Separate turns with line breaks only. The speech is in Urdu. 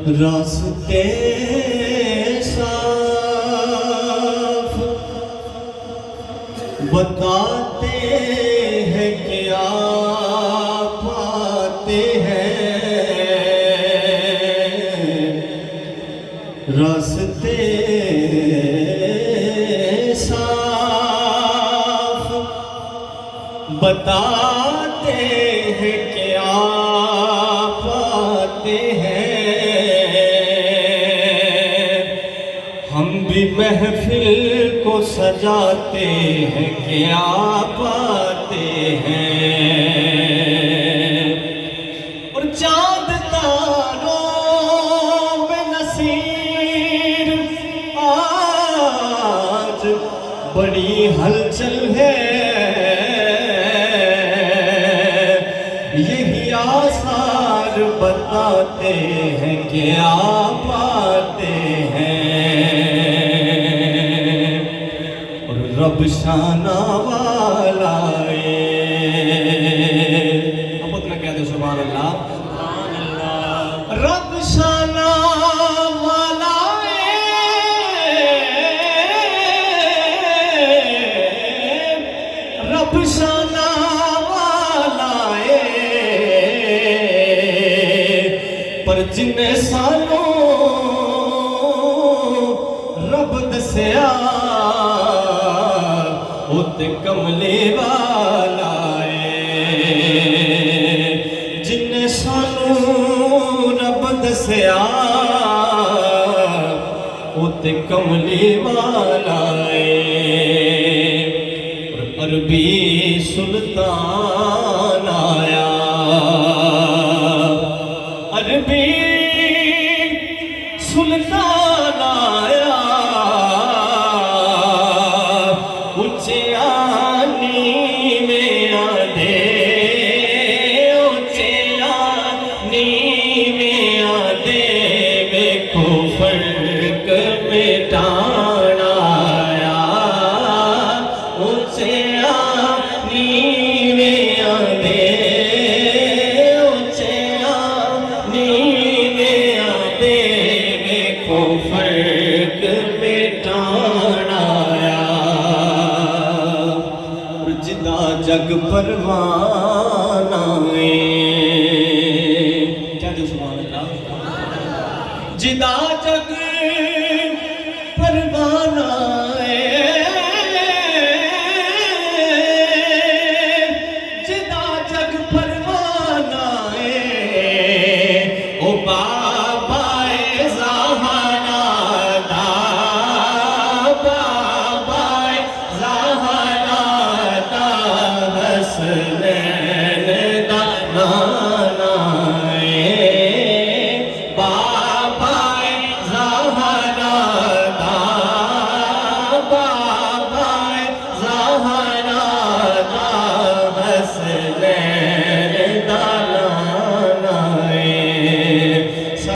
راستے صاف بتاتے ہیں کہ آپ آتے ہیں، راستے صاف بتاتے ہیں کہ آپ آتے ہیں، ہم بھی محفل کو سجاتے ہیں کہ آپ آتے ہیں، اور چاند تاروں میں نصیر آج بڑی ہلچل ہے، یہی آثار بتاتے ہیں کہ آپ آتے ہیں، اور رب شانہ والا اب اتنا کہہ دو سبحان اللہ، رب شانہ والا رب شانہ پر جن سالوں رب دسیا اُت کملی والا جن سالوں رب دسیا اُت کملی والا عربی سلطان آیا، عربی سلطان آیا، اچیانی میں آدھے، اچیانی میں آدھے میں کو فرق مٹانا آیا، اچیانی میں آدھے، فرق مٹانا آیا، اور جدا جگ پروان آئے، کیا دو سبحان اللہ، جدا جگ پروان آئے، جدا جگ پروان آئے، او بابا حسنین